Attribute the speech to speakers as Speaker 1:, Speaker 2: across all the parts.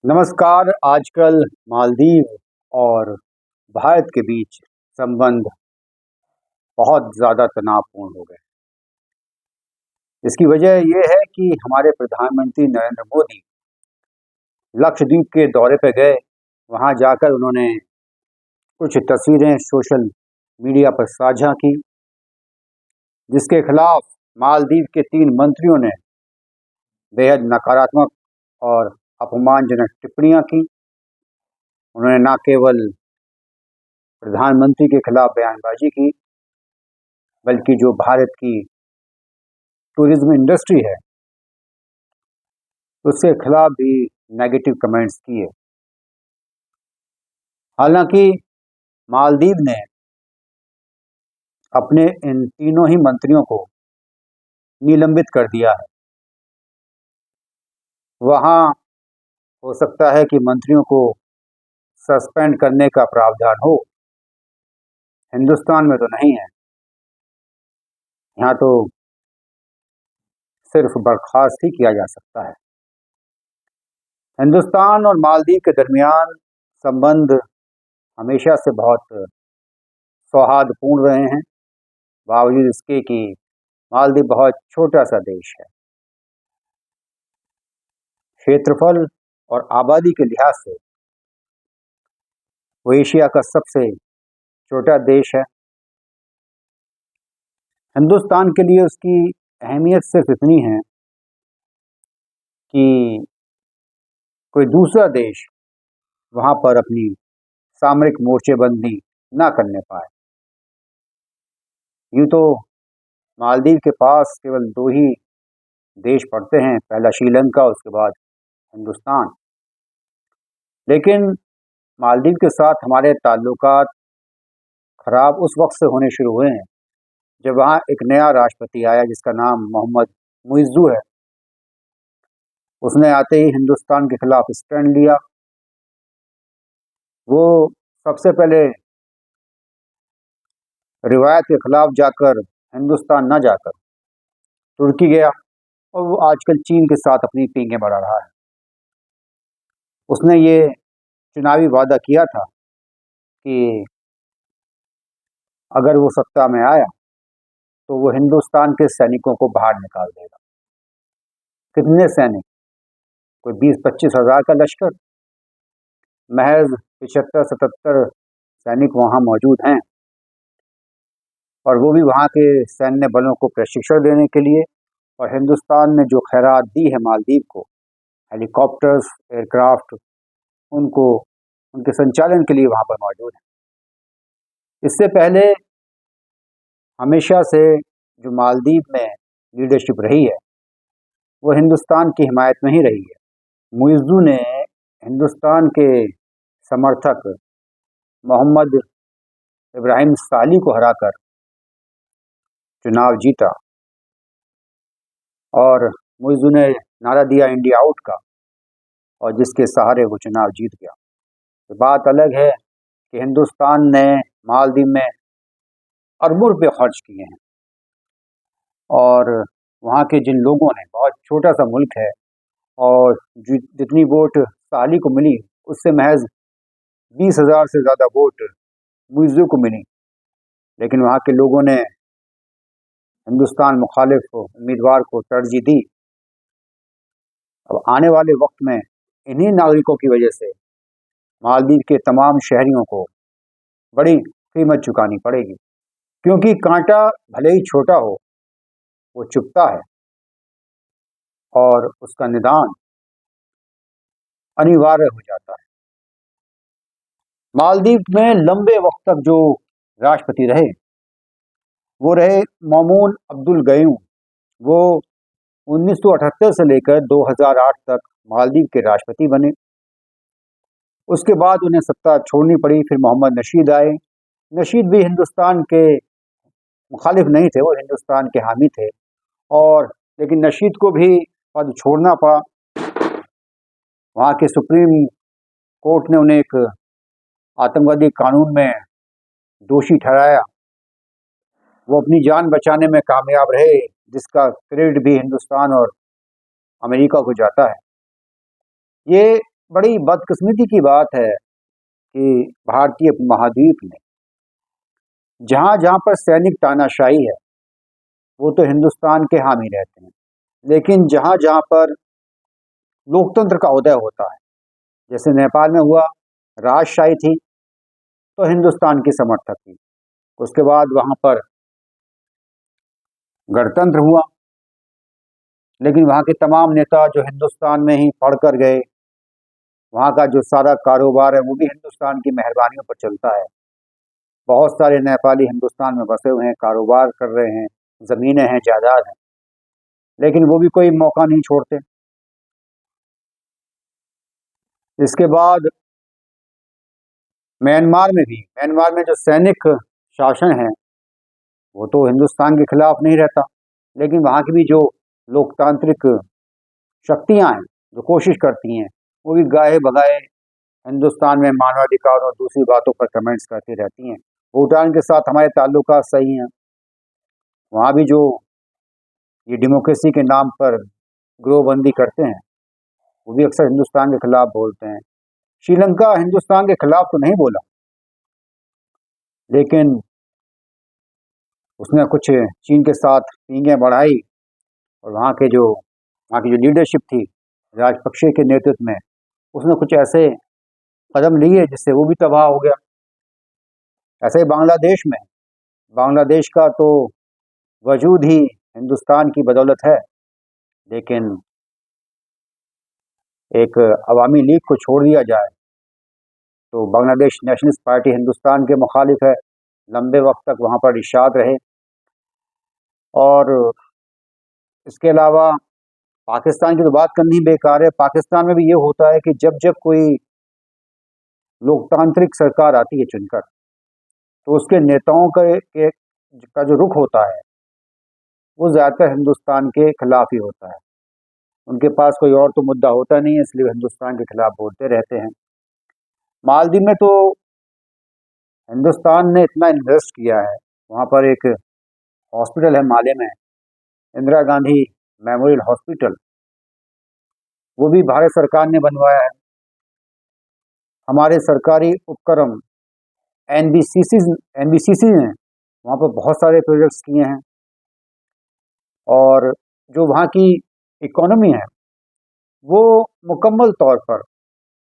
Speaker 1: नमस्कार। आजकल मालदीव और भारत के बीच संबंध बहुत ज़्यादा तनावपूर्ण हो गए। इसकी वजह ये है कि हमारे प्रधानमंत्री नरेंद्र मोदी लक्षद्वीप के दौरे पर गए। वहाँ जाकर उन्होंने कुछ तस्वीरें सोशल मीडिया पर साझा की, जिसके खिलाफ मालदीव के 3 मंत्रियों ने बेहद नकारात्मक और अपमानजनक टिप्पणियां की। उन्होंने न केवल प्रधानमंत्री के खिलाफ बयानबाजी की, बल्कि जो भारत की टूरिज्म इंडस्ट्री है उसके खिलाफ भी नेगेटिव कमेंट्स किए। हालांकि मालदीव ने अपने इन तीनों ही मंत्रियों को निलंबित कर दिया है। वहाँ हो सकता है कि मंत्रियों को सस्पेंड करने का प्रावधान हो, हिंदुस्तान में तो नहीं है। यहाँ तो सिर्फ बर्खास्त ही किया जा सकता है। हिंदुस्तान और मालदीव के दरमियान संबंध हमेशा से बहुत सौहार्दपूर्ण रहे हैं, बावजूद इसके कि मालदीव बहुत छोटा सा देश है। क्षेत्रफल और आबादी के लिहाज से वो एशिया का सबसे छोटा देश है। हिंदुस्तान के लिए उसकी अहमियत सिर्फ इतनी है कि कोई दूसरा देश वहाँ पर अपनी सामरिक मोर्चेबंदी ना करने पाए। यूँ तो मालदीव के पास केवल 2 ही देश पड़ते हैं, पहला श्रीलंका, उसके बाद हिंदुस्तान। लेकिन मालदीव के साथ हमारे ताल्लुकात ख़राब उस वक्त से होने शुरू हुए हैं जब वहाँ एक नया राष्ट्रपति आया जिसका नाम मोहम्मद मुइज़्ज़ू है। उसने आते ही हिंदुस्तान के खिलाफ स्टैंड लिया। वो सबसे पहले रिवायत के खिलाफ जाकर हिंदुस्तान न जाकर तुर्की गया, और वो आजकल चीन के साथ अपनी पींगें बढ़ा रहा है। उसने ये चुनावी वादा किया था कि अगर वो सत्ता में आया तो वो हिंदुस्तान के सैनिकों को बाहर निकाल देगा। कितने सैनिक? कोई 20-25 हज़ार का लश्कर। महज 75-77 सैनिक वहाँ मौजूद हैं, और वो भी वहाँ के सैन्य बलों को प्रशिक्षण देने के लिए। और हिंदुस्तान ने जो खैरात दी है मालदीव को, हेलीकॉप्टर्स, एयरक्राफ्ट, उनको उनके संचालन के लिए वहाँ पर मौजूद है। इससे पहले हमेशा से जो मालदीव में लीडरशिप रही है वो हिंदुस्तान की हिमायत में ही रही है। मुइज़्ज़ू ने हिंदुस्तान के समर्थक मोहम्मद इब्राहिम साली को हराकर चुनाव जीता, और मुइज़्ज़ू ने नारा दिया इंडिया आउट का, और जिसके सहारे वो चुनाव जीत गया। तो बात अलग है कि हिंदुस्तान ने मालदीव में अरबों रुपये खर्च किए हैं, और वहाँ के जिन लोगों ने, बहुत छोटा सा मुल्क है, और जितनी वोट साली को मिली उससे महज 20,000 से ज़्यादा वोट मुइज़्ज़ू को मिली। लेकिन वहाँ के लोगों ने हिंदुस्तान मुखालिफ उम्मीदवार को तरजीह दी। अब आने वाले वक्त में इन्हीं नागरिकों की वजह से मालदीव के तमाम शहरियों को बड़ी कीमत चुकानी पड़ेगी, क्योंकि कांटा भले ही छोटा हो वो चुभता है, और उसका निदान अनिवार्य हो जाता है। मालदीव में लंबे वक्त तक जो राष्ट्रपति रहे वो रहे मामून अब्दुल गयूम। वो 1978 से लेकर 2008 तक मालदीव के राष्ट्रपति बने। उसके बाद उन्हें सत्ता छोड़नी पड़ी। फिर मोहम्मद नशीद आए। नशीद भी हिंदुस्तान के मुखालिफ नहीं थे, वो हिंदुस्तान के हामी थे, और लेकिन नशीद को भी पद छोड़ना पड़ा। वहाँ के सुप्रीम कोर्ट ने उन्हें एक आतंकवादी कानून में दोषी ठहराया। वो अपनी जान बचाने में कामयाब रहे, जिसका क्रेडिट भी हिंदुस्तान और अमेरिका को जाता है। ये बड़ी बदकिस्मती की बात है कि भारतीय उपमहाद्वीप में जहाँ जहाँ पर सैनिक तानाशाही है वो तो हिंदुस्तान के हामी रहते हैं, लेकिन जहाँ जहाँ पर लोकतंत्र का उदय होता है, जैसे नेपाल में हुआ, राजशाही थी तो हिंदुस्तान की समर्थक थी। उसके बाद वहाँ पर गणतंत्र हुआ, लेकिन वहाँ के तमाम नेता जो हिंदुस्तान में ही पढ़कर गए, वहाँ का जो सारा कारोबार है वो भी हिंदुस्तान की मेहरबानियों पर चलता है। बहुत सारे नेपाली हिंदुस्तान में बसे हुए हैं, कारोबार कर रहे हैं, ज़मीनें हैं, जायदाद हैं, लेकिन वो भी कोई मौका नहीं छोड़ते। इसके बाद म्यांमार में जो सैनिक शासन है वो तो हिंदुस्तान के खिलाफ नहीं रहता, लेकिन वहाँ की भी जो लोकतांत्रिक शक्तियाँ हैं जो कोशिश करती हैं वो भी गाहे बगाए हिंदुस्तान में मानवाधिकार और दूसरी बातों पर कमेंट्स करती रहती हैं। भूटान के साथ हमारे ताल्लुकात सही हैं, वहाँ भी जो ये डेमोक्रेसी के नाम पर गिरोहबंदी करते हैं वो भी अक्सर हिंदुस्तान के खिलाफ बोलते हैं। श्रीलंका हिंदुस्तान के खिलाफ तो नहीं बोला, लेकिन उसने कुछ चीन के साथ पींगें बढ़ाई और वहाँ की जो लीडरशिप थी राजपक्षे के नेतृत्व में, उसने कुछ ऐसे कदम लिए जिससे वो भी तबाह हो गया। ऐसे ही बांग्लादेश का तो वजूद ही हिंदुस्तान की बदौलत है, लेकिन एक अवामी लीग को छोड़ दिया जाए तो बांग्लादेश नेशनलिस्ट पार्टी हिंदुस्तान के मुखालिफ है, लंबे वक्त तक वहाँ पर इशाद रहे। और इसके अलावा पाकिस्तान की तो बात करनी बेकार है। पाकिस्तान में भी ये होता है कि जब जब कोई लोकतांत्रिक सरकार आती है चुनकर, तो उसके नेताओं का जो रुख होता है वो ज़्यादातर हिंदुस्तान के खिलाफ ही होता है। उनके पास कोई और तो मुद्दा होता नहीं है, इसलिए हिंदुस्तान के खिलाफ बोलते रहते हैं। मालदीव में तो हिंदुस्तान ने इतना इन्वेस्ट किया है, वहाँ पर एक हॉस्पिटल है माले में, इंदिरा गांधी मेमोरियल हॉस्पिटल, वो भी भारत सरकार ने बनवाया है। हमारे सरकारी उपक्रम एनबीसीसी ने वहाँ पर बहुत सारे प्रोजेक्ट्स किए हैं। और जो वहाँ की इकोनॉमी है वो मुकम्मल तौर पर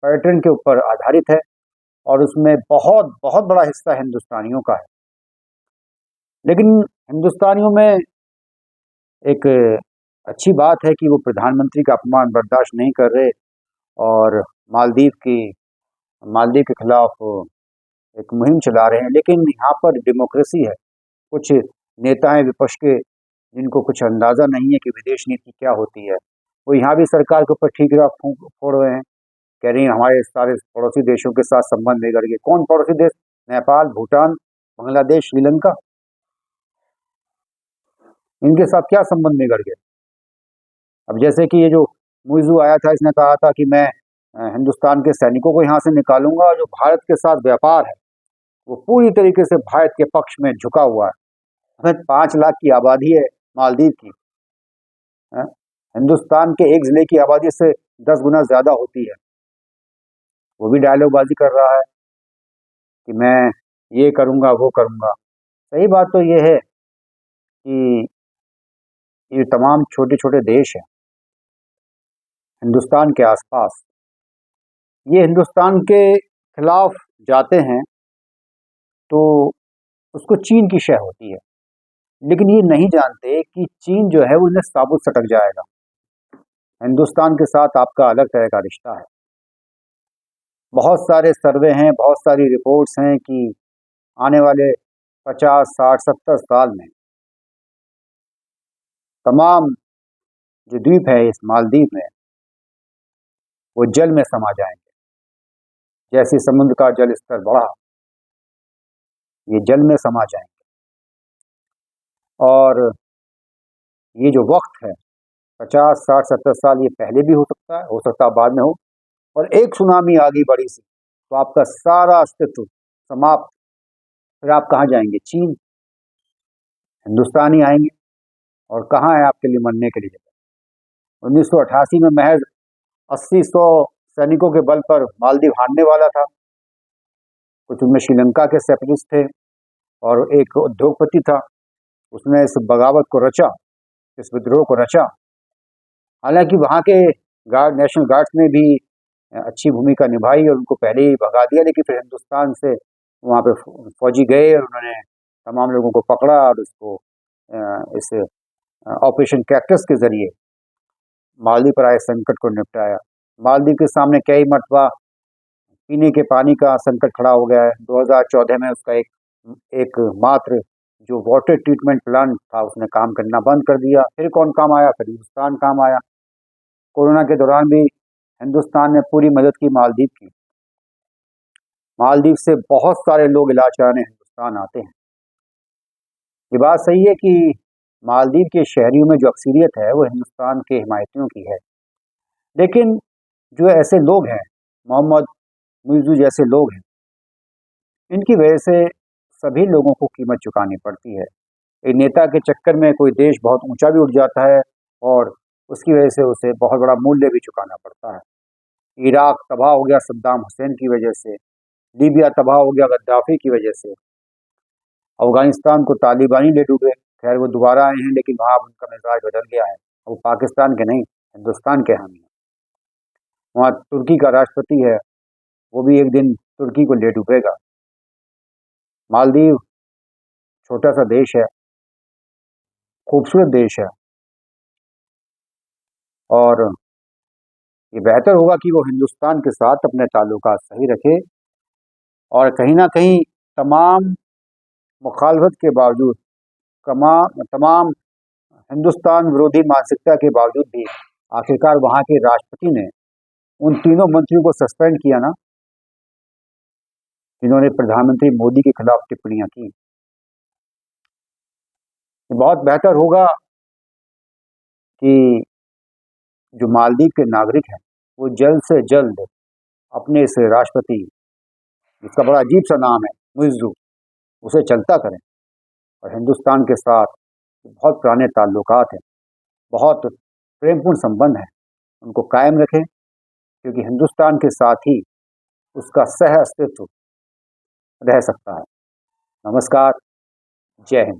Speaker 1: पर्यटन के ऊपर आधारित है और उसमें बहुत बहुत बड़ा हिस्सा हिंदुस्तानियों का है। लेकिन हिंदुस्तानियों में एक अच्छी बात है कि वो प्रधानमंत्री का अपमान बर्दाश्त नहीं कर रहे और मालदीव के खिलाफ एक मुहिम चला रहे हैं। लेकिन यहाँ पर डेमोक्रेसी है, कुछ नेता हैं विपक्ष के जिनको कुछ अंदाज़ा नहीं है कि विदेश नीति क्या होती है, वो यहाँ भी सरकार के ऊपर ठीकरा फोड़ रहे हैं, कह रही हैं हमारे सारे पड़ोसी देशों के साथ संबंध बिगड़ गए। कौन पड़ोसी देश? नेपाल, भूटान, बांग्लादेश, श्रीलंका, इनके साथ क्या संबंध बिगड़ गए? अब जैसे कि ये जो मुइज़ू आया था, इसने कहा था कि मैं हिंदुस्तान के सैनिकों को यहाँ से निकालूंगा और जो भारत के साथ व्यापार है वो पूरी तरीके से भारत के पक्ष में झुका हुआ है। 5 लाख की आबादी है मालदीव की, हिंदुस्तान के एक ज़िले की आबादी से 10 गुना ज़्यादा होती है। वो भी डायलॉगबाजी कर रहा है कि मैं ये करूँगा वो करूँगा। सही बात तो ये है कि ये तमाम छोटे छोटे देश हैं हिंदुस्तान के आसपास, ये हिंदुस्तान के खिलाफ जाते हैं तो उसको चीन की शय होती है, लेकिन ये नहीं जानते कि चीन जो है वो इन्हें साबुत सटक जाएगा। हिंदुस्तान के साथ आपका अलग तरह का रिश्ता है। बहुत सारे सर्वे हैं, बहुत सारी रिपोर्ट्स हैं कि आने वाले 50, 60, 70 साल में तमाम जो द्वीप है इस मालदीव में वो जल में समा जाएंगे। जैसे समुद्र का जल स्तर बढ़ा, ये जल में समा जाएंगे। और ये जो वक्त है 50, 60, 70 साल, ये पहले भी हो सकता है बाद में हो, और एक सुनामी आ गई बड़ी सी तो आपका सारा अस्तित्व समाप्त। फिर आप कहाँ जाएंगे? चीन, हिंदुस्तान ही आएंगे। और कहाँ है आपके लिए मरने के लिए जगह? 1988 में महज 80-100 सैनिकों के बल पर मालदीव हारने वाला था। कुछ उनमें श्रीलंका के सेपरेटिस्ट थे और एक उद्योगपति था। उसने इस बगावत को रचा, इस विद्रोह को रचा। हालांकि वहाँ के नेशनल गार्ड्स ने भी अच्छी भूमिका निभाई और उनको पहले ही भगा दिया, लेकिन फिर हिंदुस्तान से वहाँ पे फौजी गए और उन्होंने तमाम लोगों को पकड़ा और उसको इस ऑपरेशन कैक्टस के जरिए मालदीव पर आए संकट को निपटाया। मालदीव के सामने कई मरतबा पीने के पानी का संकट खड़ा हो गया है। 2014 में उसका एक मात्र जो वाटर ट्रीटमेंट प्लांट था उसने काम करना बंद कर दिया। फिर कौन काम आया? फिर हिंदुस्तान काम आया। कोरोना के दौरान भी हिंदुस्तान ने पूरी मदद की मालदीव की। मालदीव से बहुत सारे लोग इलाज कराने हिंदुस्तान आते हैं। ये बात सही है कि मालदीव के शहरियों में जो अक्सरियत है वो हिंदुस्तान के हिमायतियों की है, लेकिन जो ऐसे लोग हैं, मोहम्मद मुइज़्ज़ू जैसे लोग हैं, इनकी वजह से सभी लोगों को कीमत चुकानी पड़ती है। एक नेता के चक्कर में कोई देश बहुत ऊंचा भी उठ जाता है और उसकी वजह से उसे बहुत बड़ा मूल्य भी चुकाना पड़ता है। इराक तबाह हो गया सद्दाम हुसैन की वजह से, लीबिया तबाह हो गया गद्दाफी की वजह से, अफगानिस्तान को तालिबानी ले डूबे। खैर वो दोबारा आए हैं, लेकिन वहाँ उनका मिजाज बदल गया है। वो पाकिस्तान के नहीं, हिंदुस्तान के हामी हैं। वहाँ तुर्की का राष्ट्रपति है, वो भी एक दिन तुर्की को ले डूबेगा। मालदीव छोटा सा देश है, खूबसूरत देश है, और ये बेहतर होगा कि वो हिंदुस्तान के साथ अपने ताल्लुकात सही रखे और कहीं ना कहीं तमाम मुखालफत के बावजूद, तमाम हिंदुस्तान विरोधी मानसिकता के बावजूद भी आखिरकार वहाँ के राष्ट्रपति ने उन तीनों मंत्रियों को सस्पेंड किया ना, जिन्होंने प्रधानमंत्री मोदी के खिलाफ टिप्पणियां की। बहुत बेहतर होगा कि जो मालदीव के नागरिक हैं वो जल्द से जल्द अपने इस राष्ट्रपति, जिसका बड़ा अजीब सा नाम है मुइज़्ज़ू, उसे चलता करें और हिंदुस्तान के साथ बहुत पुराने ताल्लुकात हैं, बहुत प्रेमपूर्ण संबंध हैं, उनको कायम रखें, क्योंकि हिंदुस्तान के साथ ही उसका सह अस्तित्व रह सकता है। नमस्कार, जय हिंद।